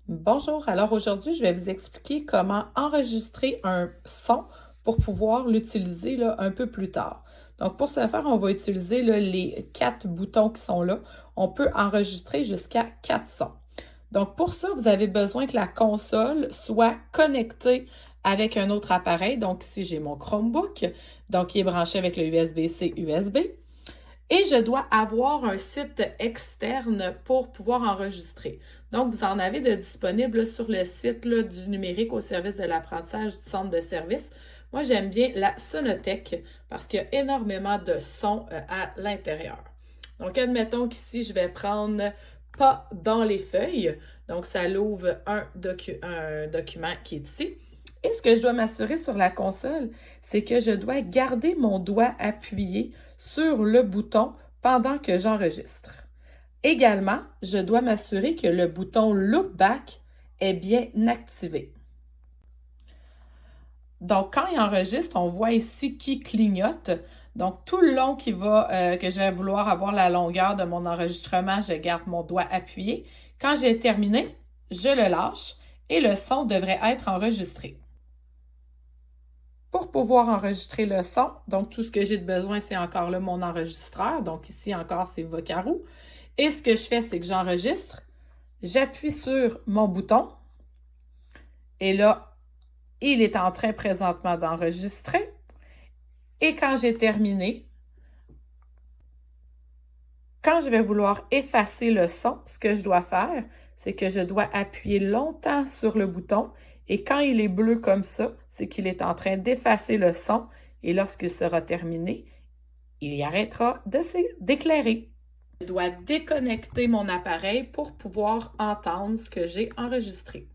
Bonjour, alors aujourd'hui, je vais vous expliquer comment enregistrer un son pour pouvoir l'utiliser un peu plus tard. Donc, pour ce faire, on va utiliser les 4 boutons qui sont là. On peut enregistrer jusqu'à 4 sons. Donc, pour ça, vous avez besoin que la console soit connectée avec un autre appareil. Donc, ici, j'ai mon Chromebook, donc qui est branché avec le USB-C USB. Et je dois avoir un site externe pour pouvoir enregistrer. Donc, vous en avez de disponible sur le site du numérique au service de l'apprentissage du centre de service. Moi, j'aime bien la Sonothèque parce qu'il y a énormément de sons à l'intérieur. Donc, admettons qu'ici, je vais prendre Pas dans les feuilles. Donc, ça l'ouvre un document qui est ici. Et ce que je dois m'assurer sur la console, c'est que je dois garder mon doigt appuyé sur le bouton pendant que j'enregistre. Également, je dois m'assurer que le bouton Loopback est bien activé. Donc, quand il enregistre, on voit ici qu'il clignote. Donc, tout le long que je vais vouloir avoir la longueur de mon enregistrement, je garde mon doigt appuyé. Quand j'ai terminé, je le lâche et le son devrait être enregistré. Pour pouvoir enregistrer le son, donc tout ce que j'ai de besoin, c'est encore là mon enregistreur. Donc ici encore, c'est Vocaroo. Et ce que je fais, c'est que j'enregistre. J'appuie sur mon bouton. Et là, il est en train présentement d'enregistrer. Et quand j'ai terminé, quand je vais vouloir effacer le son, ce que je dois faire, c'est que je dois appuyer longtemps sur le bouton. Et quand il est bleu comme ça, c'est qu'il est en train d'effacer le son. Et lorsqu'il sera terminé, il y arrêtera d'éclairer. Je dois déconnecter mon appareil pour pouvoir entendre ce que j'ai enregistré.